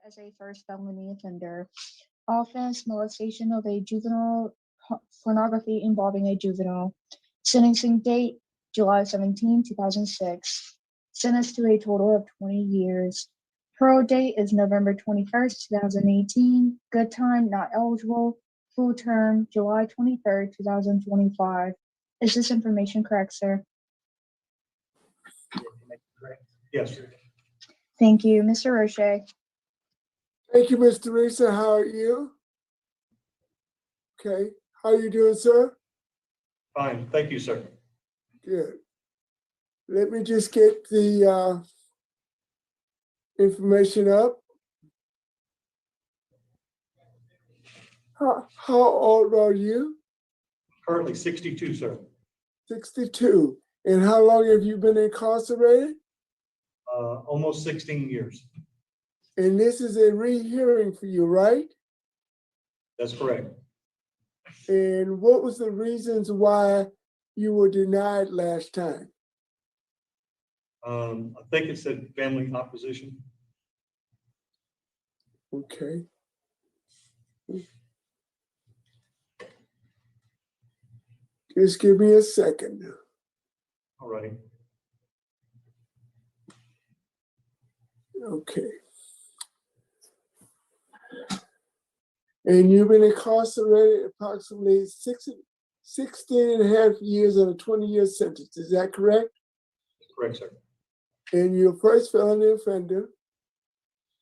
as a first felony offender. Offense: molestation of a juvenile, pornography involving a juvenile. Sentencing date: July 17, 2006. Sentenced to a total of 20 years. Parole date is November 21st, 2018. Good time: not eligible. Full term: July 23rd, 2025. Is this information correct, sir? Yes. Thank you. Mr. Roche. Thank you, Ms. Teresa. How are you? Okay. How are you doing, sir? Fine. Thank you, sir. Good. Let me just get the information up. How old are you? Currently 62, sir. 62. And how long have you been incarcerated? Almost 16 years. And this is a rehearing for you, right? That's correct. And what was the reasons why you were denied last time? I think it said family opposition. Okay. Just give me a second. All righty. Okay. And you've been incarcerated approximately 16 and a half years on a 20-year sentence. Is that correct? Correct, sir. And you're a first felony offender.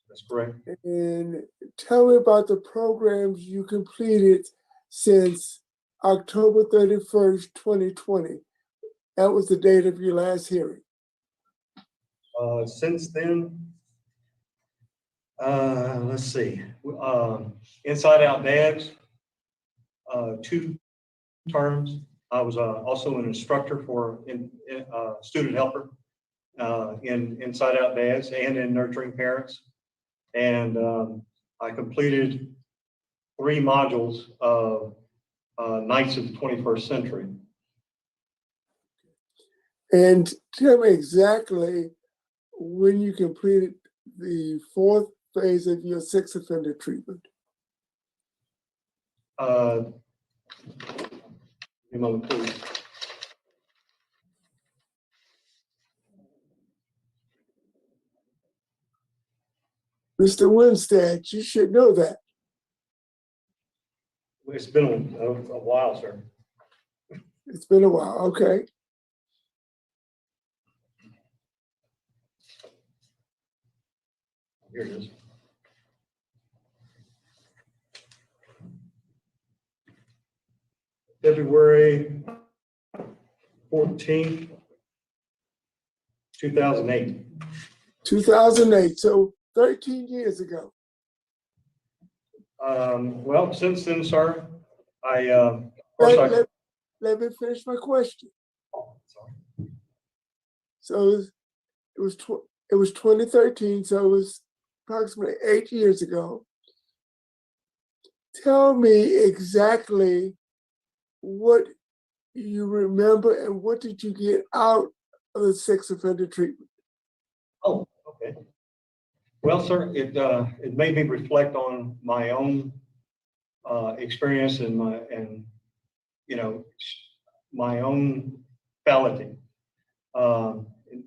That's correct. And tell me about the programs you completed since October 31st, 2020. That was the date of your last hearing. Since then, let's see. Inside Out Dads, 2 terms. I was also an instructor for student helper in Inside Out Dads and in Nurturing Parents. And I completed 3 modules of Knights of the 21st Century. And tell me exactly when you completed the 4th phase of your sex offender treatment. A moment, please. Mr. Winstead, you should know that. It's been a while, sir. It's been a while, okay. Here it is. February 14th, 2008. 2008, so 13 years ago. Well, since then, sir, Let me finish my question. Sorry. So it was 2013, so it was approximately 8 years ago. Tell me exactly what you remember and what did you get out of the sex offender treatment? Oh, okay. Well, sir, it made me reflect on my own experience and my own fallibility. It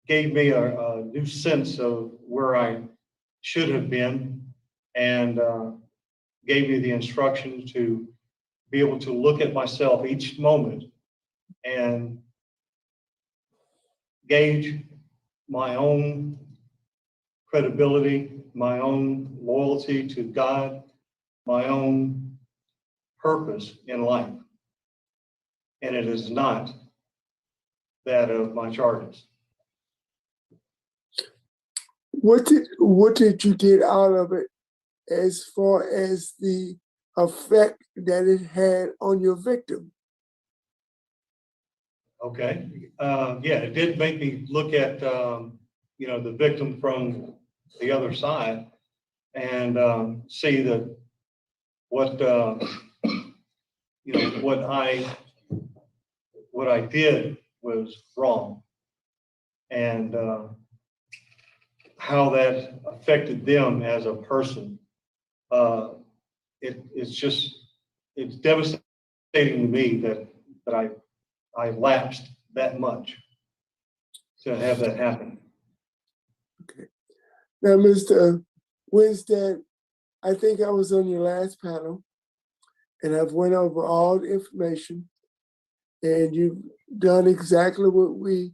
gave me a new sense of where I should have been, and gave me the instruction to be able to look at myself each moment and gauge my own credibility, my own loyalty to God, my own purpose in life. And it is not that of my charges. What did you get out of it as far as the effect that it had on your victim? Okay. Yeah, it did make me look at the victim from the other side and see that what I did was wrong, and how that affected them as a person. It's devastating to me that I lapsed that much to have that happen. Okay. Now, Mr. Winstead, I think I was on your last panel, and I've went over all the information, and you've done exactly what we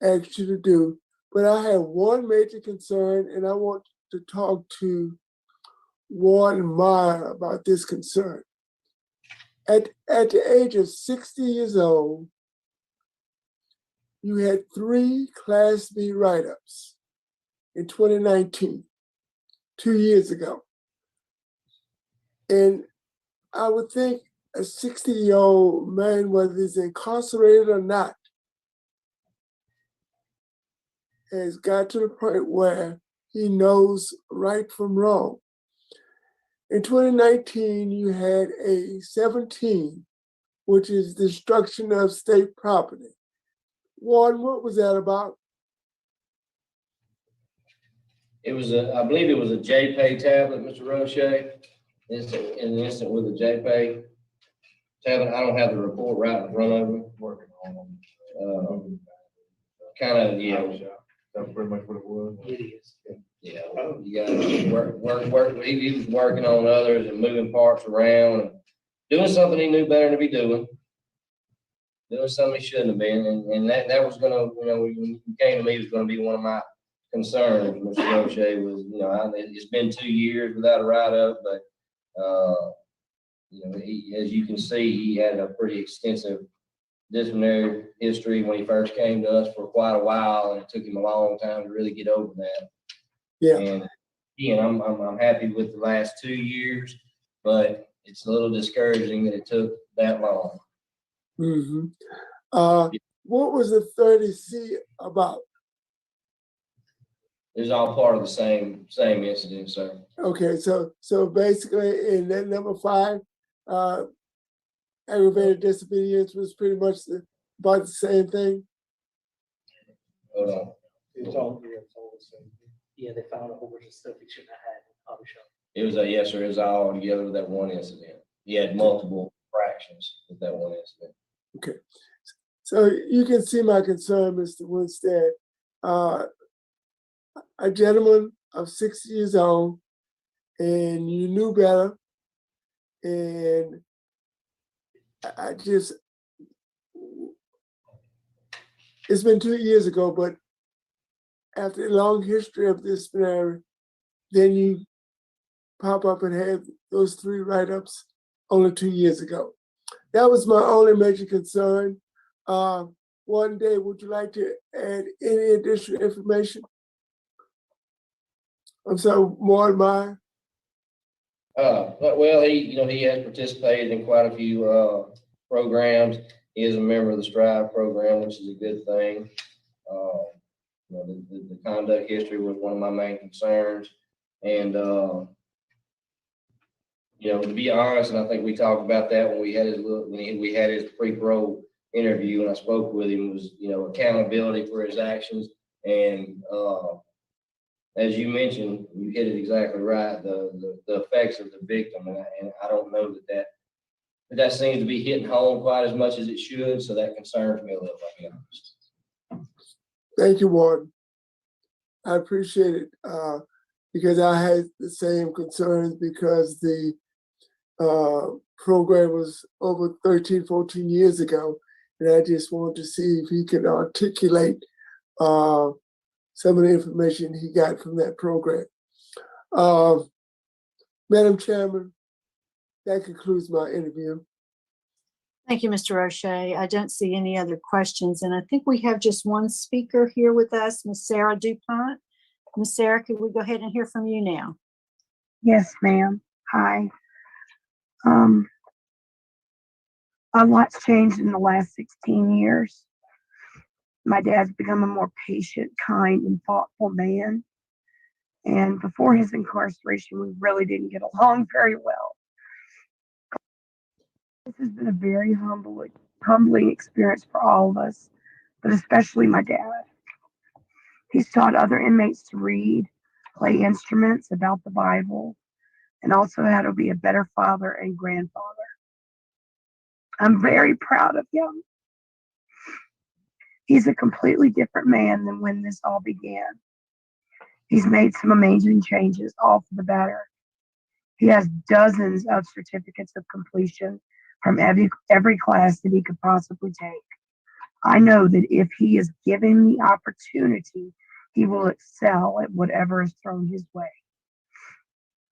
asked you to do. But I have one major concern, and I want to talk to Warden Meyer about this concern. At the age of 60 years old, you had 3 Class B write-ups in 2019, 2 years ago. And I would think a 60-year-old man, whether he's incarcerated or not, has got to the point where he knows right from wrong. In 2019, you had a 17, which is destruction of state property. Warren, what was that about? It was I believe it was a JPay tablet, Mr. Roche. It's an instant with a JPay tablet. I don't have the report right in front of me. Working on them. Kind of, yeah. That's pretty much what it was. It is. Yeah, you guys work. He was working on others and moving parts around and doing something he knew better to be doing. Doing something he shouldn't have been, and that was gonna, when he came to me, it was gonna be one of my concerns. Mr. Roche was, it's been 2 years without a write-up, but as you can see, he had a pretty extensive disciplinary history when he first came to us for quite a while, and it took him a long time to really get over that. Yeah. And again, I'm happy with the last 2 years, but it's a little discouraging that it took that long. Mm-hmm. What was the 30C about? It was all part of the same incident, sir. Okay, so basically in that number 5, aggravated disobedience was pretty much about the same thing. Hold on. It's all the same. Yeah, they found a whole bunch of stuff they shouldn't have had in the coffee shop. It was yes, sir. It was all together with that one incident. He had multiple fractions with that one incident. Okay, so you can see my concern, Mr. Winstead. A gentleman of 60 years old, and you knew better, and I just, it's been 2 years ago, but after a long history of disciplinary, then you pop up and have those 3 write-ups only 2 years ago. That was my only major concern. One day, would you like to add any additional information? I'm sorry, more on mine. Well, he has participated in quite a few programs. He is a member of the Strive program, which is a good thing. The conduct history was one of my main concerns, and to be honest, and I think we talked about that when we had his pre-parole interview, and I spoke with him, was accountability for his actions, and as you mentioned, you hit it exactly right. The effects of the victim, and I don't know that seems to be hitting home quite as much as it should. So that concerns me a little, to be honest. Thank you, Warden. I appreciate it because I had the same concerns because the program was over 13, 14 years ago, and I just wanted to see if he could articulate some of the information he got from that program. Madam Chairman, that concludes my interview. Thank you, Mr. O'Shea. I don't see any other questions, and I think we have just one speaker here with us, Ms. Sarah DuPont. Ms. Sarah, could we go ahead and hear from you now? Yes, ma'am. Hi. A lot's changed in the last 16 years. My dad's become a more patient, kind, and thoughtful man. And before his incarceration, we really didn't get along very well. This has been a very humbling experience for all of us, but especially my dad. He's taught other inmates to read, play instruments about the Bible, and also how to be a better father and grandfather. I'm very proud of him. He's a completely different man than when this all began. He's made some amazing changes, all for the better. He has dozens of certificates of completion from every class that he could possibly take. I know that if he is given the opportunity, he will excel at whatever is thrown his way.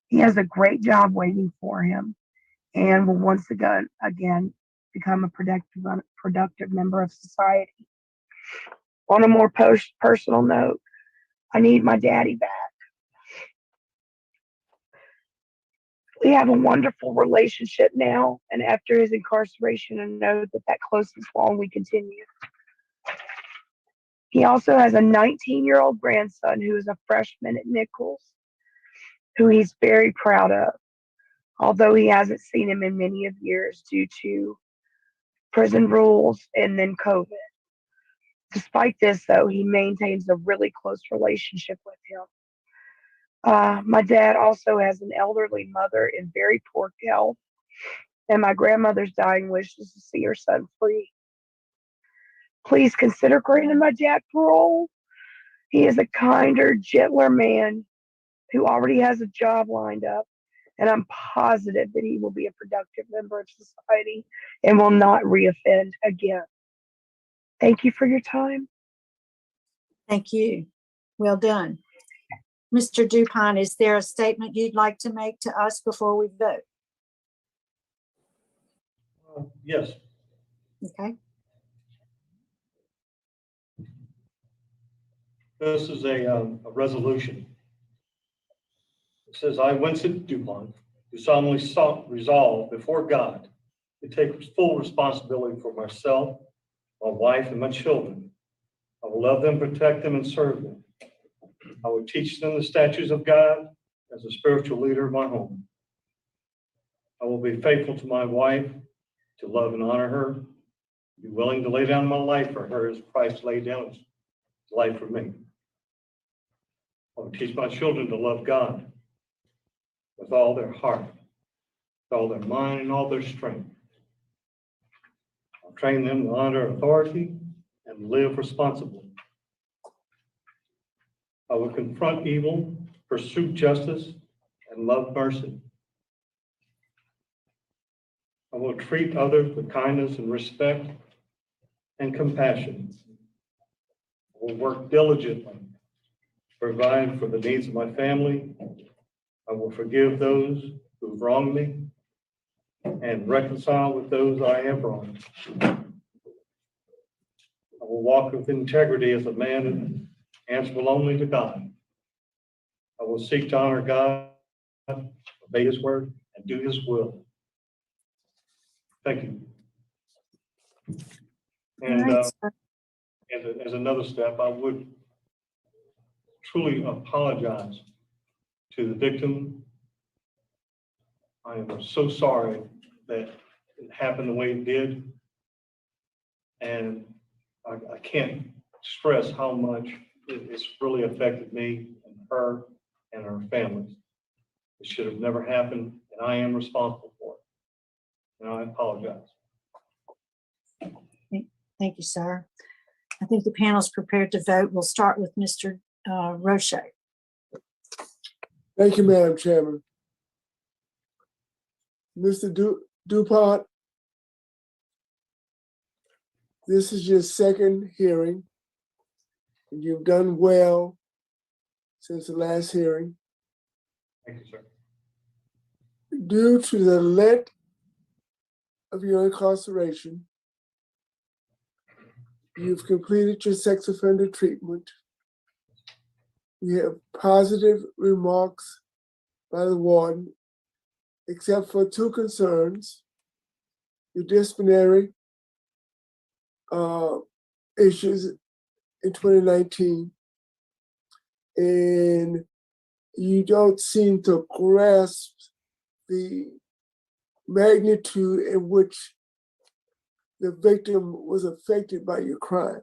He has a great job waiting for him and will once again become a productive member of society. On a more personal note, I need my daddy back. We have a wonderful relationship now, and after his incarceration, I know that closeness will only continue. He also has a 19-year-old grandson who is a freshman at Nichols, who he's very proud of, although he hasn't seen him in many of years due to prison rules and then COVID. Despite this, though, he maintains a really close relationship with him. My dad also has an elderly mother in very poor health, and my grandmother's dying wish is to see her son free. Please consider granting my dad parole. He is a kinder, gentler man who already has a job lined up, and I'm positive that he will be a productive member of society and will not reoffend again. Thank you for your time. Thank you. Well done. Mr. Dupont, is there a statement you'd like to make to us before we vote? Yes. Okay. This is a resolution. It says, I, WINSTED DuPont, do solemnly resolve before God to take full responsibility for myself, my wife, and my children. I will love them, protect them, and serve them. I will teach them the statutes of God as a spiritual leader of my home. I will be faithful to my wife, to love and honor her, be willing to lay down my life for her as Christ laid down his life for me. I will teach my children to love God with all their heart, with all their mind, and all their strength. I'll train them to honor authority and live responsibly. I will confront evil, pursue justice, and love mercy. I will treat others with kindness and respect and compassion. I will work diligently to provide for the needs of my family. I will forgive those who've wronged me and reconcile with those I have wronged. I will walk with integrity as a man and answerable only to God. I will seek to honor God, obey his word, and do his will. Thank you. And All right, sir. as another step, I would truly apologize to the victim. I am so sorry that it happened the way it did. And I can't stress how much it's really affected me and her and her families. It should have never happened, and I am responsible for it. And I apologize. Thank you, sir. I think the panel's prepared to vote. We'll start with Mr. Roche. Thank you, Madam Chairman. Mr. DuPont, this is your second hearing, and you've done well since the last hearing. Thank you, sir. Due to the length of your incarceration, you've completed your sex offender treatment. We have positive remarks by the warden, except for two concerns: your disciplinary issues in 2019, and you don't seem to grasp the magnitude in which the victim was affected by your crime.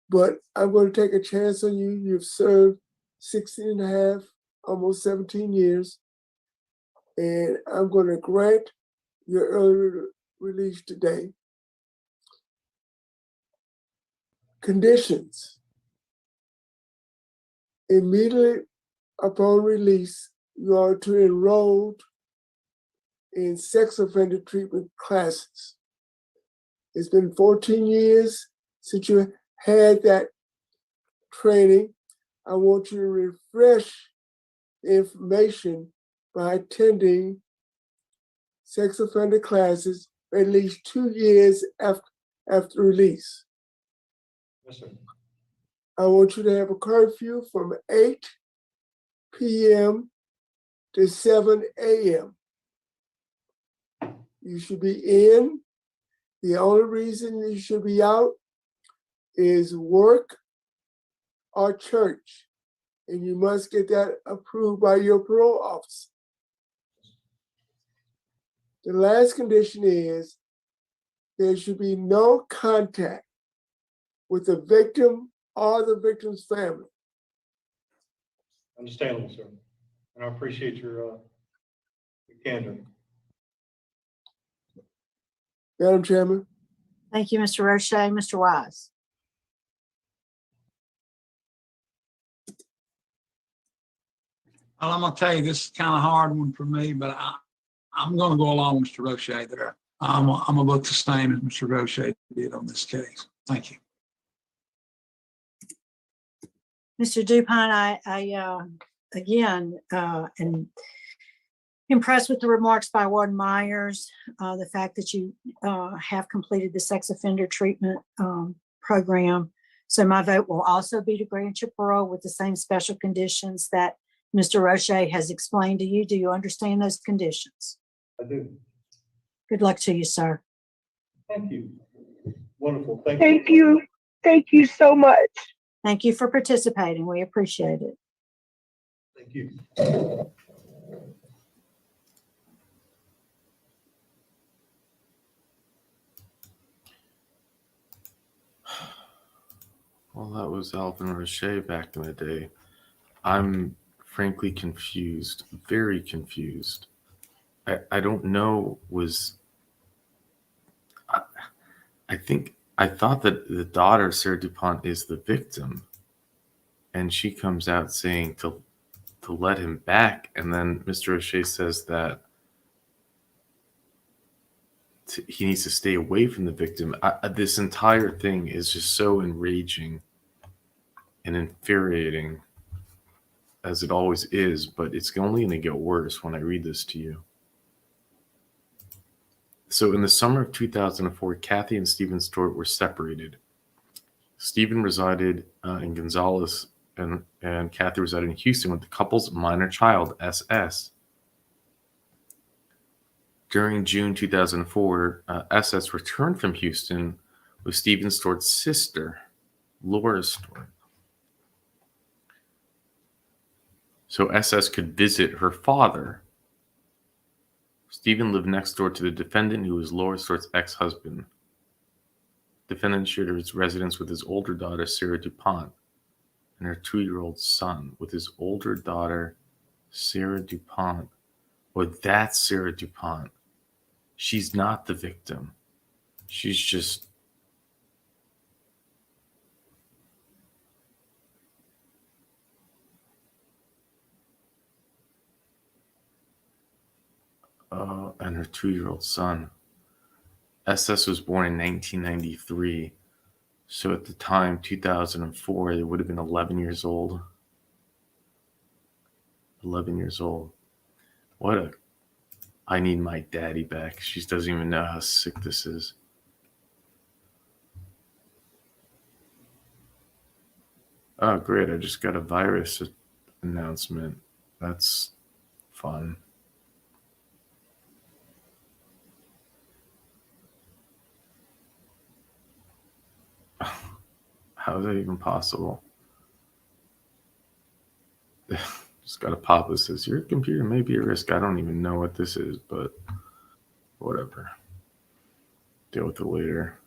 but I'm going to take a chance on you. You've served 16 and a half, almost 17 years, and I'm going to grant your early release today. Conditions. Immediately upon release, you are to enroll in sex offender treatment classes. It's been 14 years since you had that training. I want you to refresh the information by attending sex offender classes for at least 2 years after release. Yes, sir. I want you to have a curfew from 8 p.m. to 7 a.m. You should be in. The only reason you should be out is work or church. And you must get that approved by your parole officer. The last condition is there should be no contact with the victim or the victim's family. Understandable, sir. And I appreciate your candor. Madam Chairman. Thank you, Mr. Roche. Mr. Wise. Well, I'm gonna tell you, this is kind of a hard one for me, but I'm gonna go along with Mr. Roche there. I'm gonna vote the same as Mr. Roche did on this case. Thank you. Mr. Dupont, I again am impressed with the remarks by Warden Myers, the fact that you have completed the sex offender treatment program. So my vote will also be to grant your parole with the same special conditions that Mr. Roche has explained to you. Do you understand those conditions? I do. Good luck to you, sir. Thank you. Wonderful. Thank you. Thank you so much. Thank you for participating. We appreciate it. Thank you. Well, that was Alvin Roche back in the day. I'm frankly confused, very confused. I don't know, I thought that the daughter, Sarah DuPont, is the victim. And she comes out saying to let him back. And then Mr. Roche says that he needs to stay away from the victim. This entire thing is just so enraging and infuriating, as it always is, but it's only going to get worse when I read this to you. So in the summer of 2004, Kathy and Stephen Stewart were separated. Stephen resided in Gonzales and Kathy resided in Houston with the couple's minor child, SS. During June 2004, SS returned from Houston with Stephen Stewart's sister, Laura Stewart. So SS could visit her father. Stephen lived next door to the defendant, who was Laura Stewart's ex-husband. Defendant shared his residence with his older daughter, Sarah DuPont, and her 2-year-old son. With his older daughter, Sarah DuPont. Well, that's Sarah DuPont. She's not the victim. She's just... and her 2-year-old son. SS was born in 1993. So at the time, 2004, they would have been 11 years old. 11 years old. I need my daddy back. She doesn't even know how sick this is. Oh, great. I just got a virus announcement. That's fun. How is that even possible? Just got a pop that says, your computer may be at risk. I don't even know what this is, but whatever. Deal with it later.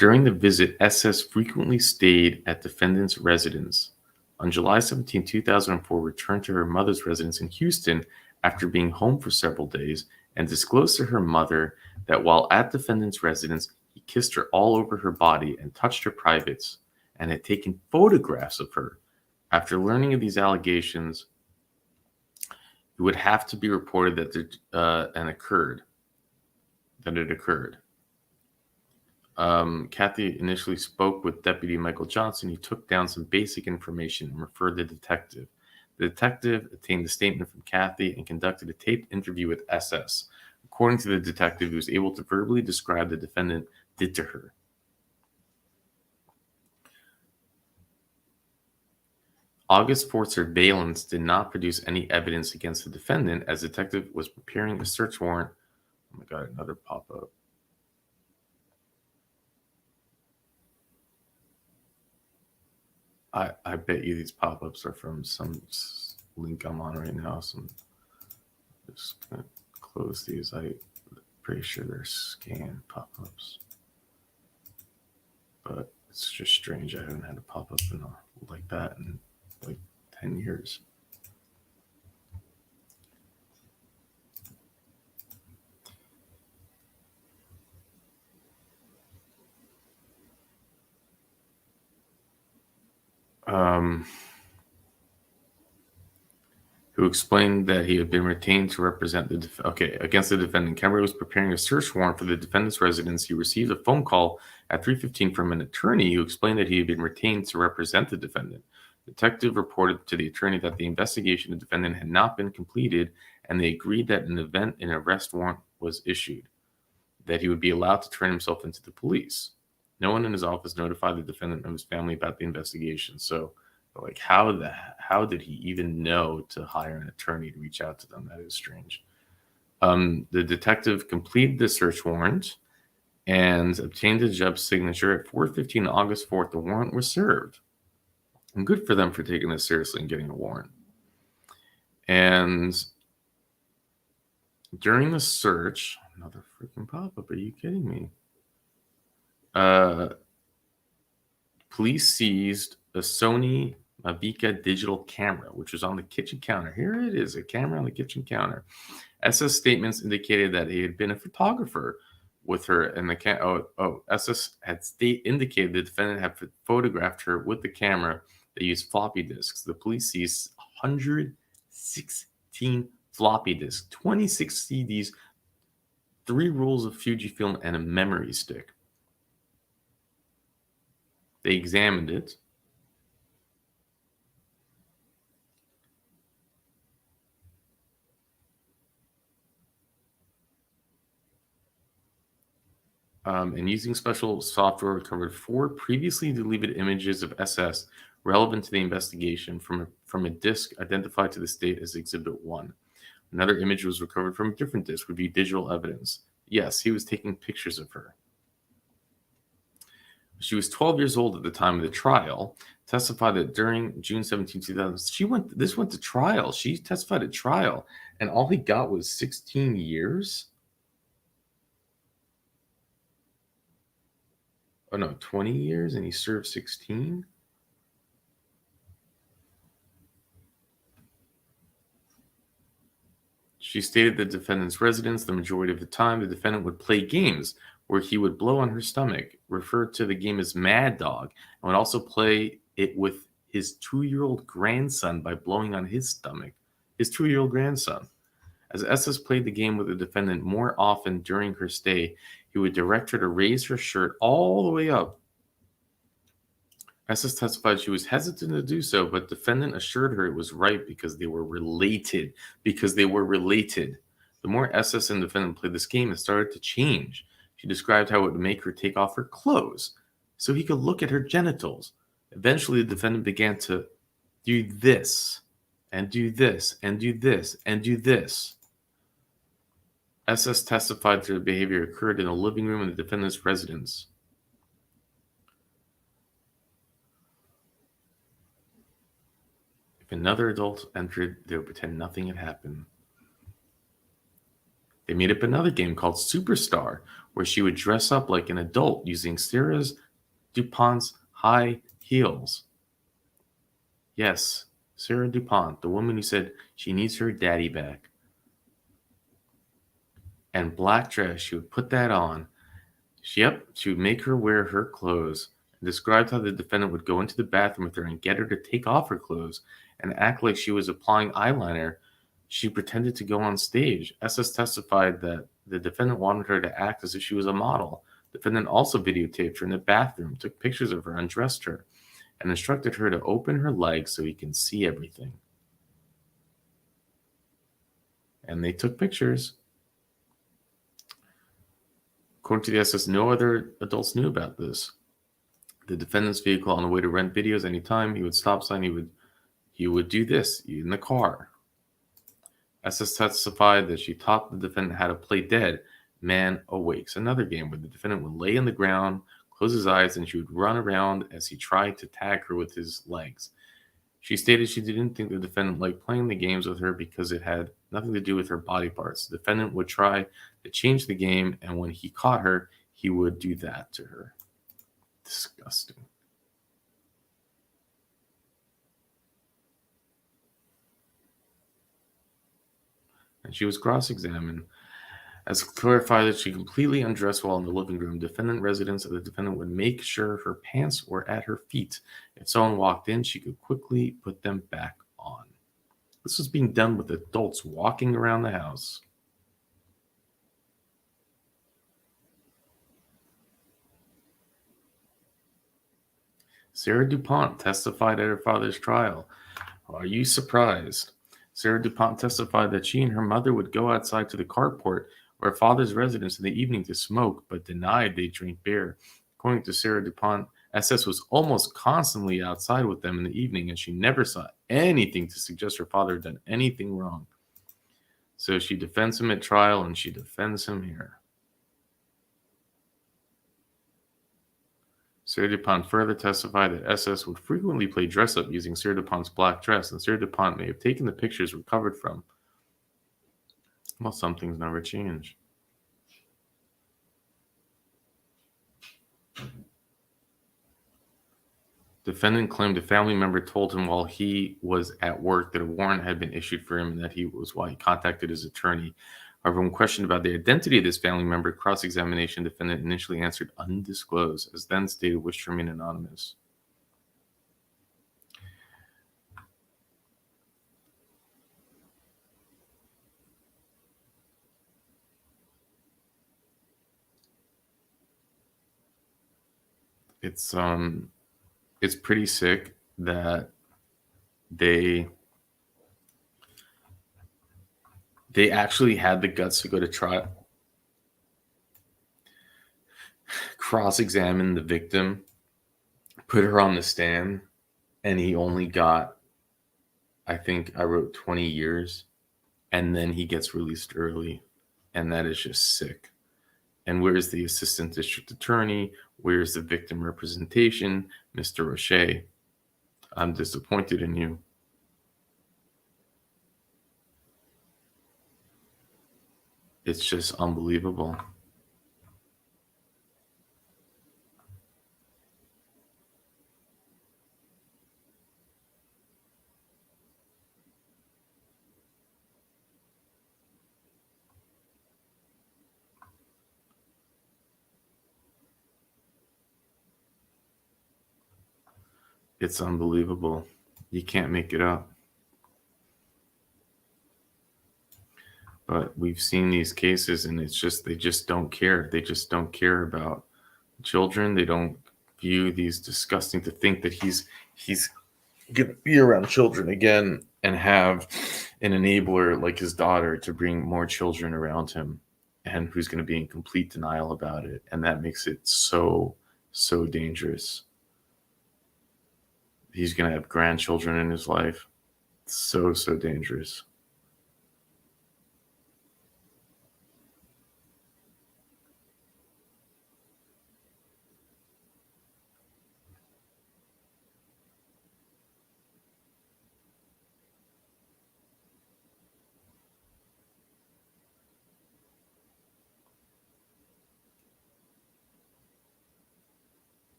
During the visit, SS frequently stayed at defendant's residence. On July 17, 2004, returned to her mother's residence in Houston after being home for several days and disclosed to her mother that while at defendant's residence, he kissed her all over her body and touched her privates and had taken photographs of her. After learning of these allegations, it would have to be reported that it occurred. Kathy initially spoke with Deputy Michael Johnson. He took down some basic information and referred the detective. The detective obtained a statement from Kathy and conducted a taped interview with SS. According to the detective, he was able to verbally describe the defendant did to her. August 4th surveillance did not produce any evidence against the defendant as the detective was preparing a search warrant. Oh my God, another pop-up. I bet you these pop-ups are from some link I'm on right now. So I'm just gonna close these. I'm pretty sure they're scam pop-ups. But it's just strange. I haven't had a pop-up like that in like 10 years. Who explained that he had been retained to represent the against the defendant. Cameron was preparing a search warrant for the defendant's residence. He received a phone call at 3:15 from an attorney who explained that he had been retained to represent the defendant. The detective reported to the attorney that the investigation of the defendant had not been completed, and they agreed that an arrest warrant was issued, that he would be allowed to turn himself into the police. No one in his office notified the defendant and his family about the investigation. So, like, how did he even know to hire an attorney to reach out to them? That is strange. The detective completed the search warrant and obtained a judge's signature at 4:15 August 4th. The warrant was served. And good for them for taking this seriously and getting a warrant. And during the search, another freaking pop-up. Are you kidding me? Police seized a Sony Mavica digital camera, which was on the kitchen counter. Here it is, a camera on the kitchen counter. SS statements indicated that he had been a photographer with her, and SS had indicated the defendant had photographed her with the camera. They used floppy disks. The police seized 116 floppy disks, 26 CDs, 3 rolls of Fujifilm, and a memory stick. They examined it. And using special software, recovered 4 previously deleted images of SS relevant to the investigation from a disk identified to the state as Exhibit 1. Another image was recovered from a different disk, would be digital evidence. Yes, he was taking pictures of her. She was 12 years old at the time of the trial. Testified that during June 17, 2000, this went to trial. She testified at trial, and all he got was 16 years. Oh no, 20 years, and he served 16. She stayed at the defendant's residence the majority of the time. The defendant would play games where he would blow on her stomach, referred to the game as Mad Dog, and would also play it with his 2-year-old grandson by blowing on his stomach, his 2-year-old grandson. As SS played the game with the defendant more often during her stay, he would direct her to raise her shirt all the way up. SS testified she was hesitant to do so, but defendant assured her it was right because they were related. The more SS and defendant played this game, it started to change. She described how it would make her take off her clothes so he could look at her genitals. Eventually, the defendant began to do this, and do this, and do this, and do this. SS testified that the behavior occurred in a living room in the defendant's residence. If another adult entered, they would pretend nothing had happened. They made up another game called Superstar, where she would dress up like an adult using Sarah DuPont's high heels. Yes, Sarah DuPont, the woman who said she needs her daddy back. And black dress, she would put that on. She would make her wear her clothes, and described how the defendant would go into the bathroom with her and get her to take off her clothes and act like she was applying eyeliner. She pretended to go on stage. SS testified that the defendant wanted her to act as if she was a model. The defendant also videotaped her in the bathroom, took pictures of her, undressed her, and instructed her to open her legs so he can see everything. And they took pictures. According to the SS, no other adults knew about this. The defendant's vehicle on the way to rent videos anytime he would stop sign, he would do this in the car. SS testified that she taught the defendant how to play dead man awakes, another game where the defendant would lay on the ground, close his eyes, and she would run around as he tried to tag her with his legs. She stated she didn't think the defendant liked playing the games with her because it had nothing to do with her body parts. The defendant would try to change the game, and when he caught her, he would do that to her. Disgusting. And she was cross-examined. As clarified that she completely undressed while in the living room, defendant residence of the defendant would make sure her pants were at her feet. If someone walked in, she could quickly put them back on. This was being done with adults walking around the house. Sarah DuPont testified at her father's trial. Are you surprised? Sarah DuPont testified that she and her mother would go outside to the carport or her father's residence in the evening to smoke, but denied they drink beer. According to Sarah DuPont, SS was almost constantly outside with them in the evening, and she never saw anything to suggest her father had done anything wrong. So she defends him at trial, and she defends him here. Sarah DuPont further testified that SS would frequently play dress-up using Sarah DuPont's black dress, and Sarah DuPont may have taken the pictures recovered from. Well, some things never change. Defendant claimed a family member told him while he was at work that a warrant had been issued for him and that he was why he contacted his attorney. However, when questioned about the identity of this family member, cross-examination defendant initially answered undisclosed, as then stated wished to remain anonymous. It's pretty sick that they actually had the guts to go to trial, cross-examine the victim, put her on the stand, and he only got, I think I wrote 20 years, and then he gets released early, and that is just sick. And where's the assistant district attorney? Where's the victim representation? Mr. Roche, I'm disappointed in you. It's just unbelievable. It's unbelievable. You can't make it up. But we've seen these cases, and it's just, they just don't care. They just don't care about children. They don't view these disgusting, to think that he's going to be around children again and have an enabler like his daughter to bring more children around him, and who's going to be in complete denial about it. And that makes it so, so dangerous. He's going to have grandchildren in his life. So, so dangerous.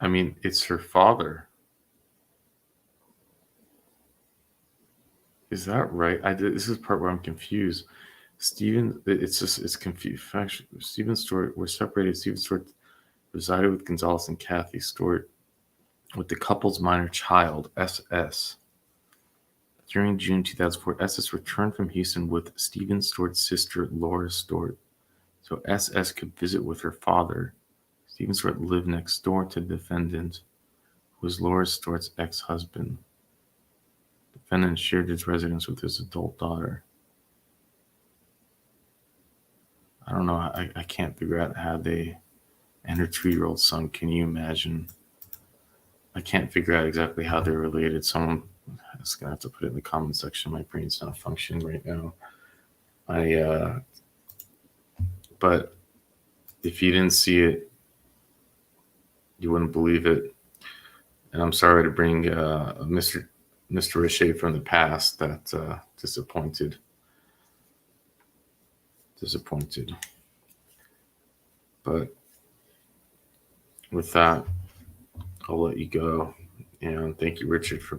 I mean, it's her father. Is that right? This is the part where I'm confused. It's confused. Stephen Stewart was separated. Stephen Stewart resided with Gonzalez and Kathy Stewart with the couple's minor child, SS. During June 2004, SS returned from Houston with Stephen Stewart's sister, Laura Stewart, so SS could visit with her father. Stephen Stewart lived next door to the defendant, who was Laura Stewart's ex-husband. The defendant shared his residence with his adult daughter. I don't know. I can't figure out how they and her 2-year-old son. Can you imagine? I can't figure out exactly how they're related. Someone is gonna have to put it in the comment section. My brain's not functioning right now. But if you didn't see it, you wouldn't believe it. And I'm sorry to bring Mr. Richey from the past. That disappointed. But with that, I'll let you go. And thank you, Richard, for